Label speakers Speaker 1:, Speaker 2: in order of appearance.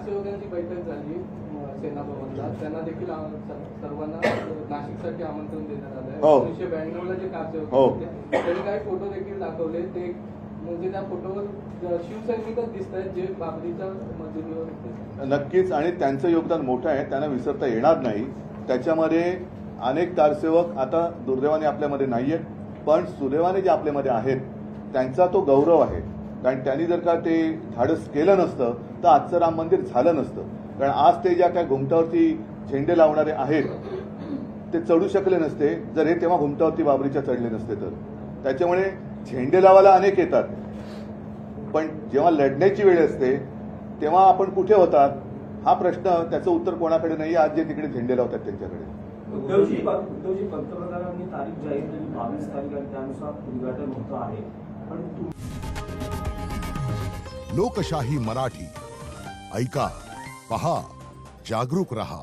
Speaker 1: कारसेवकांची बैठक झाली सेना भवनला, त्यांना देखील सर्वांना नाशिकसाठी आमंत्रण देण्यात आलंय. 1992ला जे कारसेवक होते त्यांनी काही फोटो देखील दाखवले, ते म्हणजे त्या फोटोवर शिवसैनिकच दिसत आहेत जे बाबरीच्या मजुरीवर.
Speaker 2: नक्कीच, आणि त्यांचं योगदान मोठं आहे, त्यांना विसरता येणार नाही. त्याच्यामध्ये अनेक कारसेवक आता दुर्दैवाने आपल्यामध्ये नाहीयेत, पण सुदैवाने जे आपल्यामध्ये आहेत त्यांचा तो गौरव आहे. कारण त्यांनी जर का ते धाडस केलं नसतं तर आजचं राम मंदिर झालं नसतं. कारण आज ते ज्या काय घुमटावरती झेंडे लावणारे आहेत ते चढू शकले नसते जर हे तेव्हा घुमटावरती बाबरीच्या चढले नसते तर. त्याच्यामुळे झेंडे लावायला अनेक येतात, पण जेव्हा लढण्याची वेळ असते तेव्हा आपण कुठे होतात हा प्रश्न, त्याचं उत्तर कोणाकडे नाही. आज जे तिकडे झेंडे लावतात त्यांच्याकडे.
Speaker 3: उद्धवजी पंतप्रधानांनी तारीख जाहीर केली 22 तारीख आणि त्यानुसार उद्घाटन होतं आहे. पण
Speaker 4: लोकशाही मराठी ऐका, पहा, जागरूक रहा.